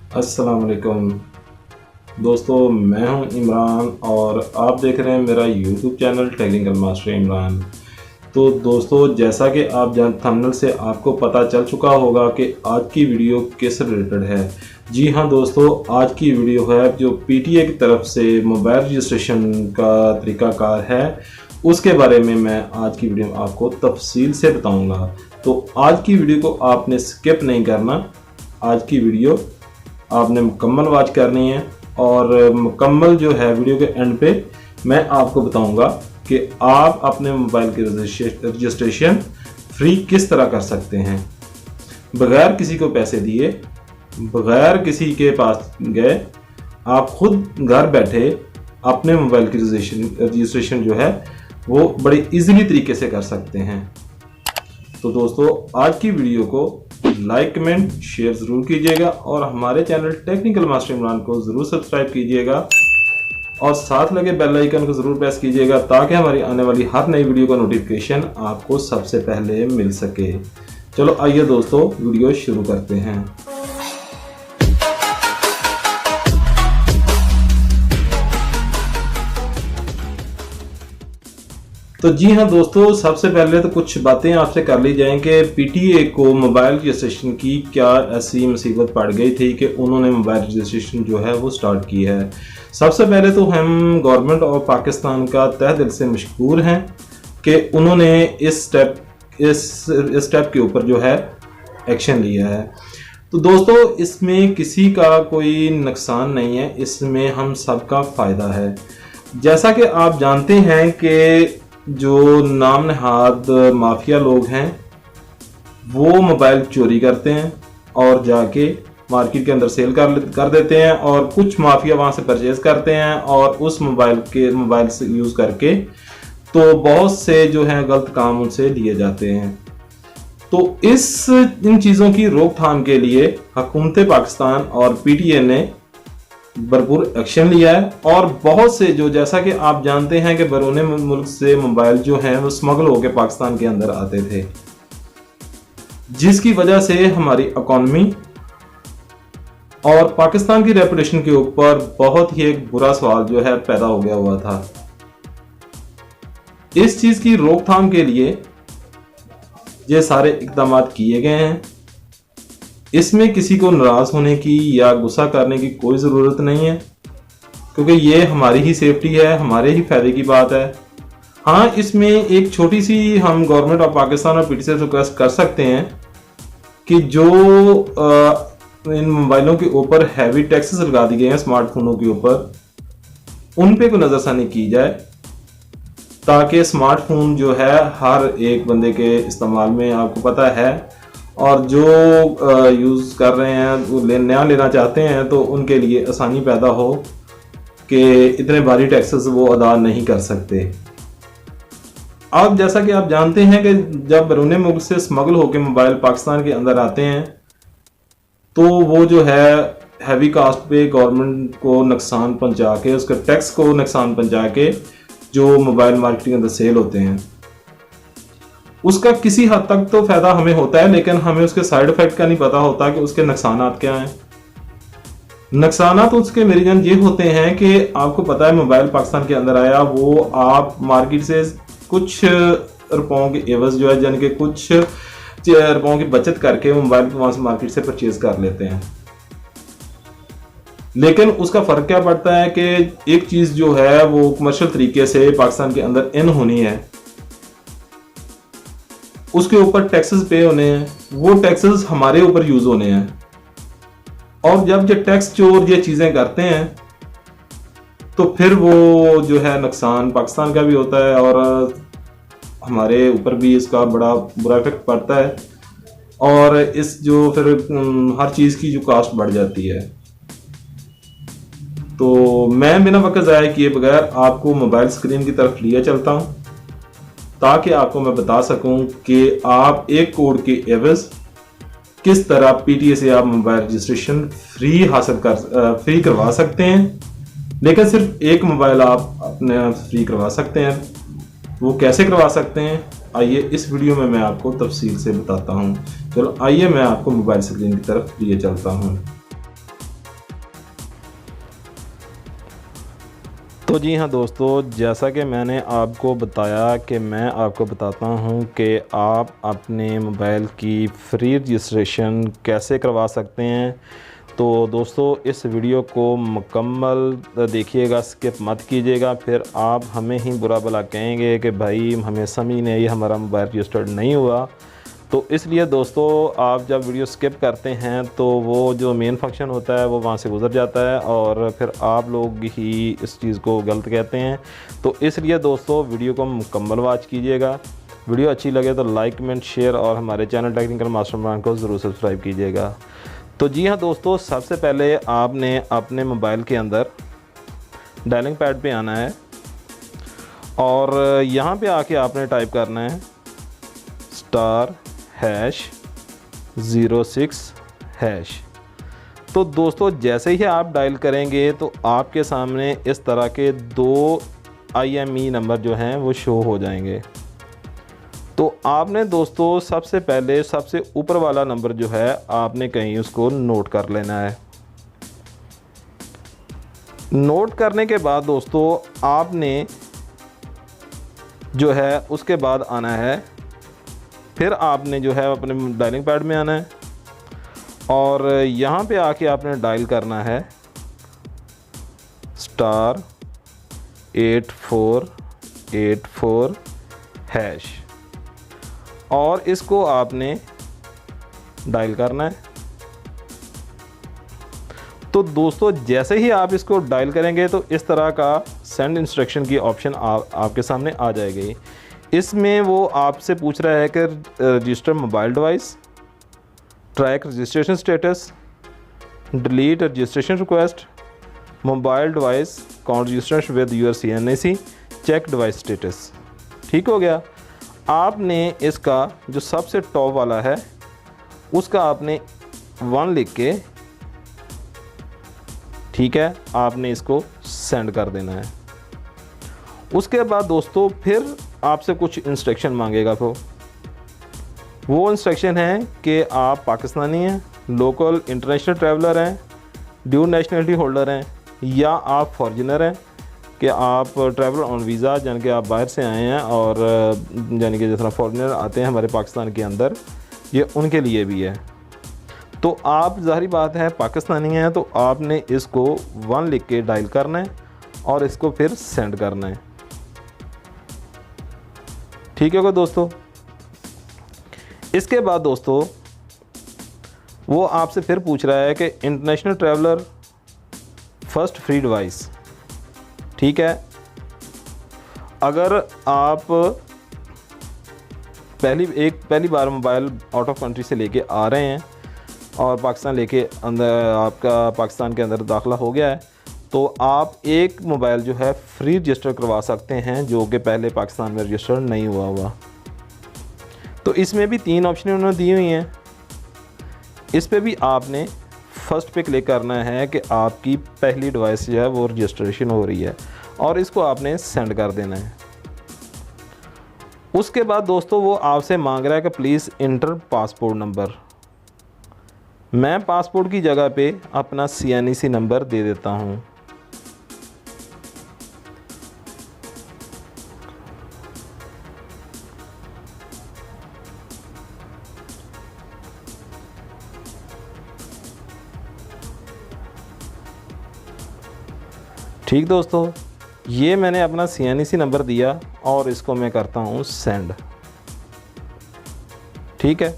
अस्सलाम वालेकुम दोस्तों, मैं हूं इमरान और आप देख रहे हैं मेरा YouTube channel technical master Imran. तो दोस्तों, जैसा कि आप थंबनेल से आपको पता चल चुका होगा कि आज की वीडियो किस रिलेटेड है। जी हाँ दोस्तों, आज की वीडियो है जो पीटीए की तरफ से मोबाइल रजिस्ट्रेशन का तरीकाकार है, उसके बारे में मैं आज की वीडियो में आपको तफसील से बताऊंगा। तो आज की वीडियो को आपने स्किप नहीं करना। आज की वीडियो आपने मुकम्मल वॉच करनी है और मुकम्मल जो है वीडियो के एंड पे मैं आपको बताऊंगा कि आप अपने मोबाइल की रजिस्ट्रेशन फ्री किस तरह कर सकते हैं, बगैर किसी को पैसे दिए, बगैर किसी के पास गए। आप खुद घर बैठे अपने मोबाइल की रजिस्ट्रेशन जो है वो बड़े इजीली तरीके से कर सकते हैं। तो दोस्तों, आज की वीडियो को लाइक कमेंट शेयर ज़रूर कीजिएगा और हमारे चैनल टेक्निकल मास्टर इमरान को ज़रूर सब्सक्राइब कीजिएगा और साथ लगे बेल आइकन को ज़रूर प्रेस कीजिएगा ताकि हमारी आने वाली हर नई वीडियो का नोटिफिकेशन आपको सबसे पहले मिल सके। चलो आइए दोस्तों, वीडियो शुरू करते हैं। तो जी हाँ दोस्तों, सबसे पहले तो कुछ बातें आपसे कर ली जाएं कि पीटीए को मोबाइल रजिस्ट्रेशन की क्या ऐसी मुसीबत पड़ गई थी कि उन्होंने मोबाइल रजिस्ट्रेशन जो है वो स्टार्ट की है। सबसे पहले तो हम गवर्नमेंट ऑफ पाकिस्तान का तहे दिल से मशकूर हैं कि उन्होंने इस स्टेप के ऊपर जो है एक्शन लिया है। तो दोस्तों, इसमें किसी का कोई नुकसान नहीं है, इसमें हम सबका फ़ायदा है। जैसा कि आप जानते हैं कि जो नाम नहाद माफिया लोग हैं वो मोबाइल चोरी करते हैं और जाके मार्केट के अंदर सेल कर देते हैं और कुछ माफिया वहां से परचेज करते हैं और उस मोबाइल से यूज़ करके तो बहुत से जो हैं गलत काम उनसे लिए जाते हैं। तो इन चीज़ों की रोकथाम के लिए हुकूमत पाकिस्तान और पीटीए ने भरपूर एक्शन लिया है और बहुत से जो, जैसा कि आप जानते हैं कि बैरून मुल्क से मोबाइल जो हैं वो स्मगल होकर पाकिस्तान के अंदर आते थे, जिसकी वजह से हमारी इकॉनमी और पाकिस्तान की रेपुटेशन के ऊपर बहुत ही एक बुरा सवाल जो है पैदा हो गया हुआ था। इस चीज की रोकथाम के लिए ये सारे इकदाम किए गए हैं। इसमें किसी को नाराज होने की या गुस्सा करने की कोई ज़रूरत नहीं है, क्योंकि ये हमारी ही सेफ्टी है, हमारे ही फायदे की बात है। हाँ, इसमें एक छोटी सी हम गवर्नमेंट ऑफ पाकिस्तान और पीटीए से रिक्वेस्ट कर सकते हैं कि जो इन मोबाइलों के ऊपर हैवी टैक्सेस लगा दिए गए हैं स्मार्टफोनों के ऊपर, उन पे कोई नज़रसानी की जाए ताकि स्मार्टफोन जो है हर एक बंदे के इस्तेमाल में, आपको पता है, और जो यूज़ कर रहे हैं वो नया लेना चाहते हैं तो उनके लिए आसानी पैदा हो कि इतने भारी टैक्सेस वो अदा नहीं कर सकते। अब जैसा कि आप जानते हैं कि जब बैरून मुल्क से स्मगल होकर मोबाइल पाकिस्तान के अंदर आते हैं तो वो जो है हैवी कास्ट पे गवर्नमेंट को नुकसान पहुंचा के, उसके टैक्स को नुकसान पहुंचा के जो मोबाइल मार्केट के अंदर सेल होते हैं, उसका किसी हद तक तो फायदा हमें होता है, लेकिन हमें उसके साइड इफेक्ट का नहीं पता होता कि उसके नुकसानात क्या हैं। नुकसानात उसके मेरे जान ये होते हैं कि आपको पता है मोबाइल पाकिस्तान के अंदर आया, वो आप मार्केट से कुछ रुपयों के एवज जो है, यानी कि कुछ रुपयों की बचत करके मोबाइल वहां से मार्केट से परचेज कर लेते हैं। लेकिन उसका फर्क क्या पड़ता है कि एक चीज जो है वो कमर्शियल तरीके से पाकिस्तान के अंदर इन होनी है, उसके ऊपर टैक्सेस पे होने हैं, वो टैक्सेस हमारे ऊपर यूज होने हैं। और जब ये टैक्स चोर ये चीजें करते हैं तो फिर वो जो है नुकसान पाकिस्तान का भी होता है और हमारे ऊपर भी इसका बड़ा बुरा इफेक्ट पड़ता है और इस जो फिर हर चीज की जो कास्ट बढ़ जाती है। तो मैं बिना वक्त ज़ाया किए बगैर आपको मोबाइल स्क्रीन की तरफ लिए चलता हूं ताकि आपको मैं बता सकूं कि आप एक कोड के एवज किस तरह पीटीए से आप मोबाइल रजिस्ट्रेशन फ्री करवा सकते हैं। लेकिन सिर्फ एक मोबाइल आप अपने फ्री करवा सकते हैं, वो कैसे करवा सकते हैं आइए इस वीडियो में मैं आपको तफसील से बताता हूं। चलो आइए मैं आपको मोबाइल स्क्रीन की तरफ लिए चलता हूं। तो जी हाँ दोस्तों, जैसा कि मैंने आपको बताया कि मैं आपको बताता हूँ कि आप अपने मोबाइल की फ्री रजिस्ट्रेशन कैसे करवा सकते हैं। तो दोस्तों, इस वीडियो को मुकम्मल देखिएगा, स्किप मत कीजिएगा, फिर आप हमें ही बुरा भला कहेंगे कि भाई हमें समझ नहीं आई, हमारा मोबाइल रजिस्टर्ड नहीं हुआ। तो इसलिए दोस्तों, आप जब वीडियो स्किप करते हैं तो वो जो मेन फंक्शन होता है वो वहाँ से गुज़र जाता है और फिर आप लोग ही इस चीज़ को गलत कहते हैं। तो इसलिए दोस्तों, वीडियो को मुकम्मल वॉच कीजिएगा। वीडियो अच्छी लगे तो लाइक, कमेंट, शेयर और हमारे चैनल टेक्निकल मास्टरमाइंड को ज़रूर सब्सक्राइब कीजिएगा। तो जी हाँ दोस्तों, सबसे पहले आपने अपने मोबाइल के अंदर डायलिंग पैड पे आना है और यहाँ पे आके आपने टाइप करना है *#06#। तो दोस्तों, जैसे ही आप डायल करेंगे तो आपके सामने इस तरह के 2 IME नंबर जो हैं वो शो हो जाएंगे। तो आपने दोस्तों सबसे पहले सबसे ऊपर वाला नंबर जो है आपने कहीं उसको नोट कर लेना है। नोट करने के बाद दोस्तों आपने जो है उसके बाद आना है, फिर आपने जो है अपने डायलिंग पैड में आना है और यहाँ पे आके आपने डायल करना है *8484# और इसको आपने डायल करना है। तो दोस्तों, जैसे ही आप इसको डायल करेंगे तो इस तरह का सेंड इंस्ट्रक्शन की ऑप्शन आपके सामने आ जाएगी। इसमें वो आपसे पूछ रहा है कि register mobile device, track registration status, delete registration request, mobile device count registration with your CNIC, check device status. ठीक हो गया। आपने इसका जो सबसे टॉप वाला है उसका आपने 1 लिख के, ठीक है, आपने इसको सेंड कर देना है। उसके बाद दोस्तों फिर आपसे कुछ इंस्ट्रक्शन मांगेगा। तो वो इंस्ट्रक्शन है कि आप पाकिस्तानी हैं, लोकल इंटरनेशनल ट्रैवलर हैं, ड्यूल नेशनलिटी होल्डर हैं या आप फॉरेनर हैं कि आप ट्रैवल ऑन वीज़ा, यानी कि आप बाहर से आए हैं और यानी कि जिस तरह फॉरेनर आते हैं हमारे पाकिस्तान के अंदर, ये उनके लिए भी है। तो आप ज़ाहिर बात है पाकिस्तानी हैं तो आपने इसको 1 लिख के डायल करना है और इसको फिर सेंड करना है। ठीक है दोस्तों। इसके बाद दोस्तों वो आपसे फिर पूछ रहा है कि international traveller first free device. ठीक है, अगर आप पहली बार मोबाइल आउट ऑफ कंट्री से लेके आ रहे हैं और पाकिस्तान लेके अंदर आपका पाकिस्तान के अंदर दाखिला हो गया है तो आप एक मोबाइल जो है फ्री रजिस्टर करवा सकते हैं जो कि पहले पाकिस्तान में रजिस्टर नहीं हुआ। तो इसमें भी 3 ऑप्शन उन्होंने दी हुई हैं। इस पे भी आपने फर्स्ट पे क्लिक करना है कि आपकी पहली डिवाइस जो है वो रजिस्ट्रेशन हो रही है और इसको आपने सेंड कर देना है। उसके बाद दोस्तों वो आपसे मांग रहा है कि प्लीज़ इंटर पासपोर्ट नंबर। मैं पासपोर्ट की जगह पे अपना CNIC नंबर दे देता हूँ। ठीक दोस्तों, ये मैंने अपना CNIC नंबर दिया और इसको मैं करता हूँ सेंड। ठीक है,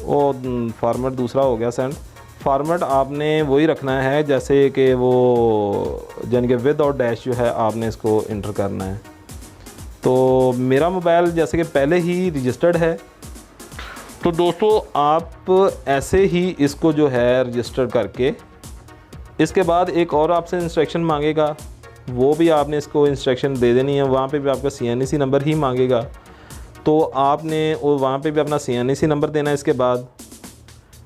वो फॉर्मेट दूसरा हो गया सेंड। फॉर्मेट आपने वही रखना है जैसे कि वो यानी कि विद और डैश जो है आपने इसको इंटर करना है। तो मेरा मोबाइल जैसे कि पहले ही रजिस्टर्ड है तो दोस्तों आप ऐसे ही इसको जो है रजिस्टर करके, इसके बाद एक और आपसे इंस्ट्रक्शन मांगेगा, वो भी आपने इसको इंस्ट्रक्शन दे देनी है। वहाँ पे भी आपका CNIC नंबर ही मांगेगा तो आपने वहाँ पे भी अपना CNIC नंबर देना है। इसके बाद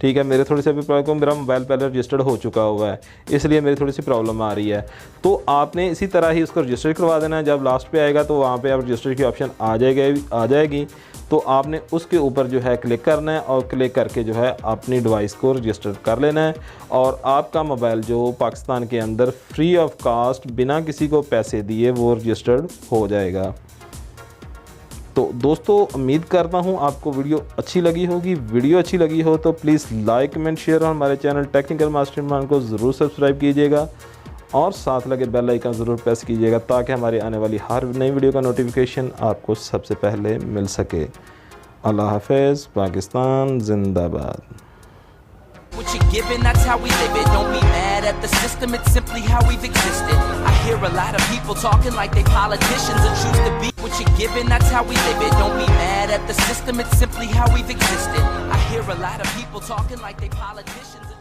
ठीक है, मेरे थोड़ी सी अभी प्रॉब्लम, मेरा मोबाइल पहले रजिस्टर्ड हो चुका हुआ है, इसलिए मेरी थोड़ी सी प्रॉब्लम आ रही है। तो आपने इसी तरह ही उसको रजिस्टर करवा देना है। जब लास्ट पे आएगा तो वहाँ पे आप रजिस्टर की ऑप्शन आ जाएगी, तो आपने उसके ऊपर जो है क्लिक करना है और क्लिक करके जो है अपनी डिवाइस को रजिस्टर कर लेना है और आपका मोबाइल जो पाकिस्तान के अंदर फ्री ऑफ कास्ट बिना किसी को पैसे दिए वो रजिस्टर्ड हो जाएगा। तो दोस्तों उम्मीद करता हूँ आपको वीडियो अच्छी लगी होगी। वीडियो अच्छी लगी हो तो प्लीज़ लाइक कमेंट शेयर और हमारे चैनल टेक्निकल मास्टरमाइंड को ज़रूर सब्सक्राइब कीजिएगा और साथ लगे बेल आइकन ज़रूर प्रेस कीजिएगा ताकि हमारी आने वाली हर नई वीडियो का नोटिफिकेशन आपको सबसे पहले मिल सके। अल्लाह हाफ़िज़। पाकिस्तान जिंदाबाद। What you're given, that's how we live it. Don't be mad at the system, it's simply how we've existed. I hear a lot of people talking like they politicians and choose to be. What you're given, that's how we live it. Don't be mad at the system, it's simply how we've existed. I hear a lot of people talking like they politicians and